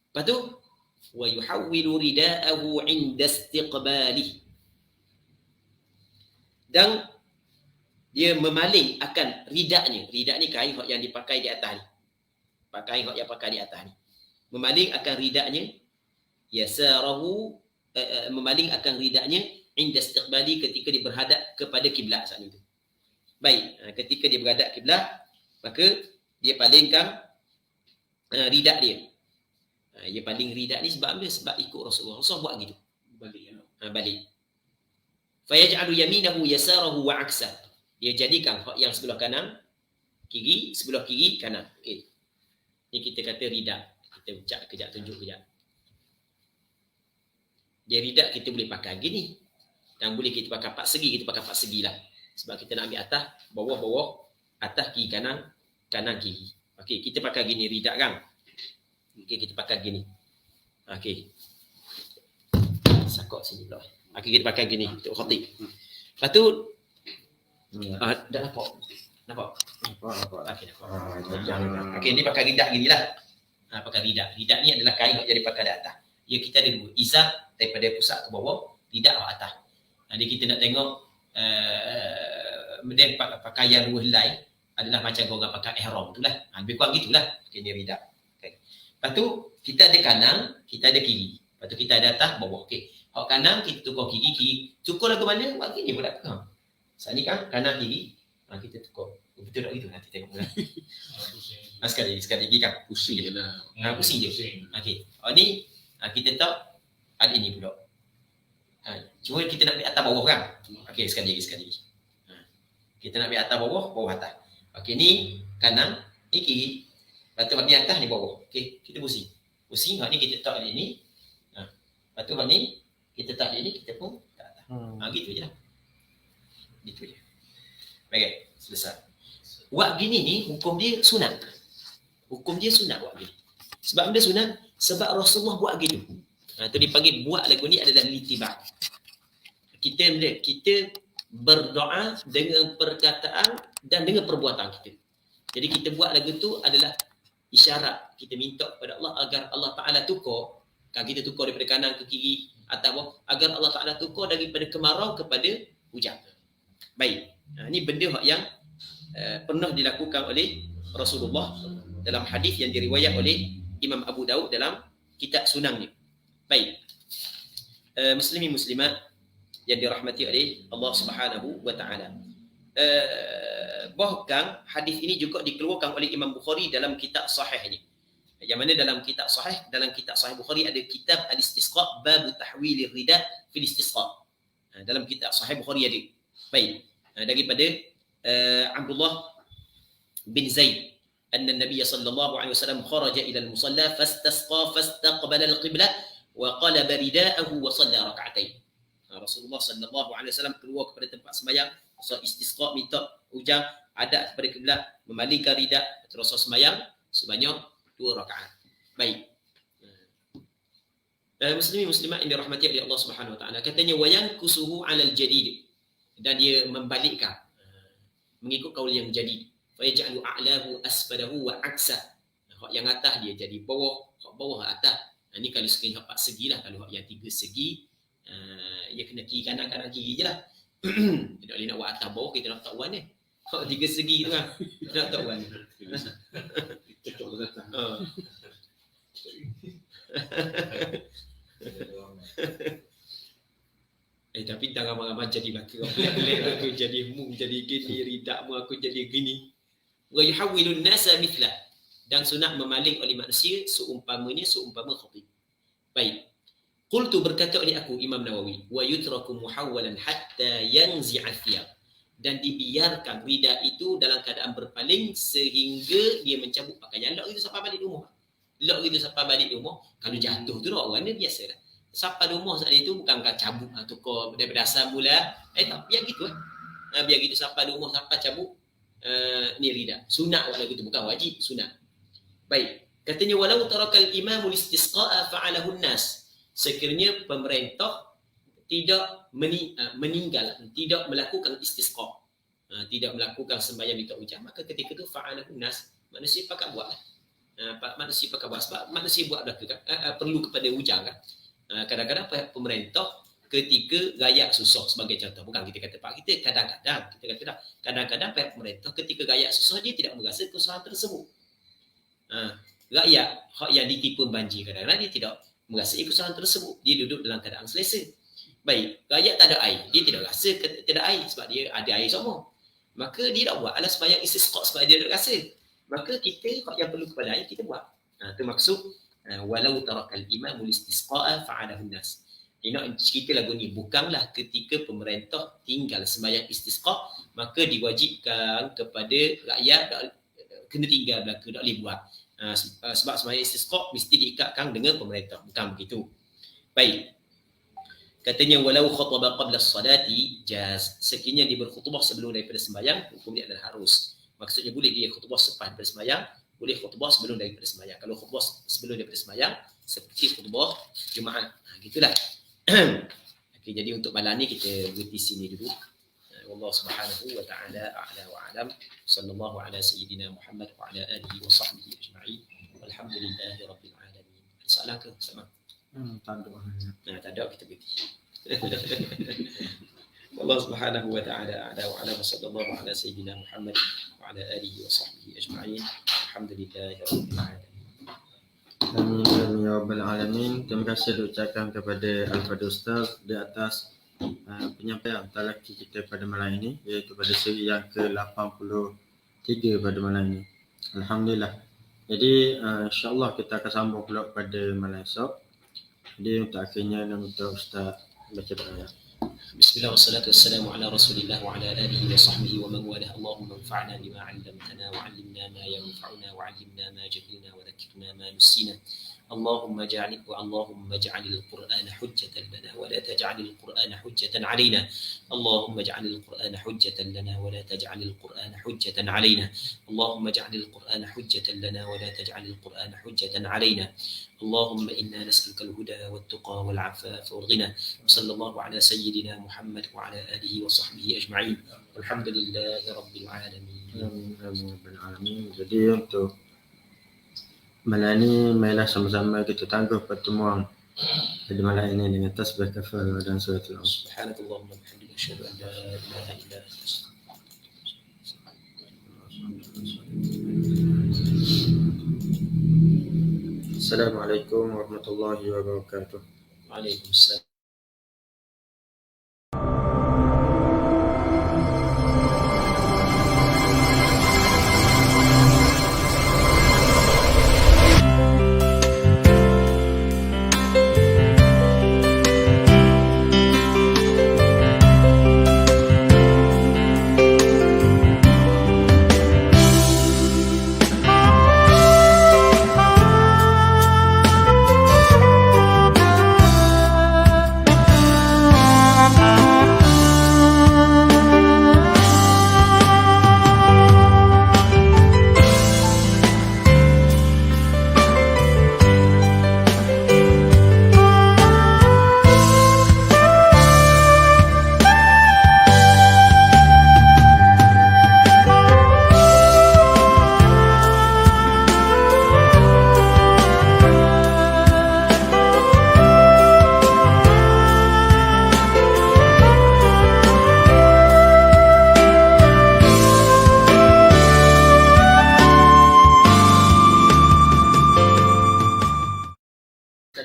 Lepas tu wa yuhawwilu rida'ahu 'inda istiqbalih, dan dia memaling akan ridaknya. Ridak ni kain yang dipakai di atas ni, pakaian yang pakai di atas ni, memaling akan ridaknya, yasarahu, memaling akan ridaknya inda istiqbali, ketika dia berhadap kepada kiblat saat itu. Baik, ketika dia berhadap kiblat, maka dia palingkan ridak dia. Dia paling ridak ni sebab apa? Sebab ikut Rasulullah. Rasulullah buat gitu. Balik. Fayaj'alu yaminahu yasarahu wa aksa. Dia jadikan yang sebelah kanan kiri, sebelah kiri kanan. Okey. Ni kita kata ridak. Kita ucap kejap, tunjuk kejap. Dia ridak kita boleh pakai gini. Dan boleh kita pakai 4 segi, kita pakai 4 segi lah. Sebab kita nak ambil atas, bawah, atas, kiri, kanan, kiri. Okey, kita pakai gini ridak kan? Okey, kita pakai gini. Okey. Sakok sini pula. Okey, kita pakai gini untuk khatib. Lepas tu dah nampak. Okey, nampak. Okey, ni pakai ridak ginilah. Pakai ridak. Ridak ni adalah kain yang jadi pakai di atas. Ya, kita ada dua. Izar daripada pusat ke bawah, ridak ke atas. Jadi kita nak tengok pakaian dua helai adalah macam orang pakai ihram tu lah. Lebih kurang gitulah. Okey, ni ridak. Okay. Lepas tu kita ada kanan, kita ada kiri. Lepas tu kita ada atas, bawah. Okey. Hak kanan kita tukar kiri. Tukar lagu mana? Buat gini pula. Saat ni kan kanan kiri. Kita tukar. Betul tak gitu? Nanti tengok pula. Sekali lagi kan. Pusing je lah. Pusing je. Okey. Ni kita tahu ada ini pula. Cuma kita nak ambil atas bawah kan? Okey, sekali lagi. Kita nak ambil atas bawah atas. Okey, ni kanan, ni kiri. Lepas tu ni atas, ni bawah. Okey, kita pusing. Hak ni kita tahu ada ni. Lepas tu hak ni kita tahu ada ni, kita pun tak atas. Gitu je lah. Gitu je. Baik, selesai. Buat gini ni, hukum dia sunat. Buat gini. Sebab benda sunat, sebab Rasulullah buat gitu. Itu dipanggil buat lagu ni adalah litibah. Kita berdoa dengan perkataan dan dengan perbuatan kita. Jadi kita buat lagu tu adalah isyarat. Kita minta kepada Allah agar Allah Ta'ala tukar. Kan kita tukar daripada kanan ke kiri atau bawah, agar Allah Ta'ala tukar daripada kemarau kepada hujan. Baik. Ini benda yang pernah dilakukan oleh Rasulullah dalam hadis yang diriwayat oleh Imam Abu Daud dalam kitab sunangnya. Baik. Muslimin muslimat yang dirahmati oleh Allah Subhanahu wa taala. Bahkan hadis ini juga dikeluarkan oleh Imam Bukhari dalam kitab sahihnya. Yang mana dalam kitab sahih Bukhari ada kitab al-istisqa, bab tahwil ar-rida fil istisqa. Dalam kitab sahih Bukhari ada. Baik. Daripada Abdullah bin Zaid anna Nabiy sallallahu alaihi wasallam kharaja ila al-musalla fastasqa fastaqbala al-qiblah wa qalaba rida'ahu wa shalla rak'atain. Rasulullah sallallahu alaihi wasallam keluar kepada tempat sembahyang, istisqa, minta hujan, hadap kepada kiblat, memalingkan ridak, terus sembahyang sebanyak 2 rakaat. Baik. Muslimin muslimat yang dirahmati oleh Allah Subhanahu wa taala, katanya wayan kusuhu 'alal jadid, dan dia membalikkan mengikut kaul yang jadid. Fa yaj'alu a'lahu asfalahu wa aksa. Hak yang atas dia jadi bawah, hak bawah atas. Ini kalau sekiranya hak 4 segi lah. Kalau hak yang 3 segi, ya kena kiri kanan kiri je lah. Tidak boleh nak buat atas bawah, kita nak tak wan ni. Hak 3 segi tu kan. Kita nak tak wan. Cocok ke datang. Tapi tak ramai-ramai jadi belaka. Pelik-pelik aku jadi mu, jadi gini, ridakmu aku jadi gini. Wa yuhawwilun nasa mithlah, dan sunat memaling oleh manusia seumpama khatib. Baik. Qultu, berkata oleh aku Imam Nawawi, wa yutraku muhawwalan hatta yanzi'a thiyab, dan dibiarkan rida itu dalam keadaan berpaling sehingga dia mencabut pakaian. Lak itu sampai balik rumah. Lock gitu sampai balik rumah. Kalau jatuh tu orang ni biasa dah. Sampai rumah saat itu bukan kau cabut tukar daripada asal mula. Tak, biar gitu biar gitu sampai rumah sampai cabut. Ni rida. Sunat walau gitu, bukan wajib, sunat. Baik. Katanya walau tarakal imamul istisqa'a fa'alahu nas. Sekiranya pemerintah tidak meninggal, tidak melakukan istisqa, tidak melakukan sembahyang minta hujan, maka ketika itu fa'alahu nas, manusia pakat buatlah. Manusia pakat buat sebab manusia buat belaka perlu kepada hujan kan. Kadang-kadang pemerintah ketika rakyat susah sebagai contoh, bukan kita kata pak kita, kadang-kadang pihak pemerintah ketika rakyat susah dia tidak merasa kesusahan tersebut. Rakyat yang ditipu banjir kadang-kadang dia tidak merasa kesusahan tersebut, dia duduk dalam keadaan selesa. Baik, rakyat tak ada air, dia tidak rasa tidak air sebab dia ada air semua. Maka dia tak buat alas sembahyang istisqa sebab dia tak rasa. Maka kita yang perlu kepada air kita buat. Itu maksud walau tarakal imamul istisqa'a fa'alahu nas. Cerita lagu ni bukanlah ketika pemerintah tinggal sembahyang istisqa maka diwajibkan kepada rakyat kena tinggal belaka, tak boleh buat. Sebab sembahyang istisqa mesti diikatkan dengan pemerintah, bukan begitu. Baik. Katanya walau khutbah qabla as-salati jaz. Sekiranya dia berkhutbah sebelum daripada sembahyang, hukum dia adalah harus. Maksudnya boleh dia khutbah selepas daripada sembahyang, boleh khutbah sebelum daripada sembahyang. Kalau khutbah sebelum daripada sembahyang seperti khutbah Jumaat. Gitulah. Okey, jadi untuk malam ni kita berhenti sini dulu. Wallahu subhanahu wa ta'ala a'la wa a'lam. Sallallahu ala sayyidina Muhammad wa ala alihi wa sahbihi ajma'in. Walhamdulillahi rabbil alamin. Soalan ke sama? Tak ada. Tak ada, kita berhenti. Allah subhanahu wa ta'ala a'la wa a'lam. Sallallahu ala sayyidina Muhammad wa ala alihi wa sahbihi ajma'in. Alhamdulillahi rabbil alamin. Amin ya rabbal alamin. Terima kasih diucapkan kepada Al-Fadhil Ustaz di atas penyampaian talaki kita pada malam ini, iaitu pada siri yang ke-83 pada malam ini. Alhamdulillah. Jadi insya-Allah kita akan sambung pula pada malam esok. Jadi untuk akhirnya nak minta Ustaz baca doa. Bismillah wassalatu wassalamu ala Rasulillah wa ala alihi wa sahbihi wa man walah. Allahumma anfa'na bima 'allamtana wa 'allimna ma yanfa'una wa 'allimna ma jahilna wa dhakkirna ma nusina. Allahumma ij'alil Qur'ana hujjatan lana wa la taj'alil Qur'ana hujjatan 'alaina. Allahumma ij'alil Qur'ana hujjatan lana wa la taj'alil Qur'ana hujjatan 'alaina. Allahumma ij'alil Qur'ana hujjatan lana wa la taj'alil Qur'ana hujjatan 'alaina. اللهم إنا نسألك الهدى والتقى والعفاف والغنى وصلى الله على سيدنا محمد وعلى آله وصحبه أجمعين والحمد لله رب العالمين. Amin. Jadi untuk malam ni marilah sama-sama kita tangguh pertemuan pada malam ini dengan tasbih kafarah dan suratul Al. Subhanakallahumma wa bihamdika asyhadu an la ilaha illa anta. Assalamualaikum warahmatullahi wabarakatuh. Waalaikumsalam.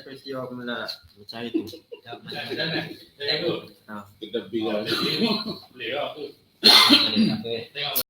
Peristiwa pula macam itu. Kita bilang. Boleh lah tu.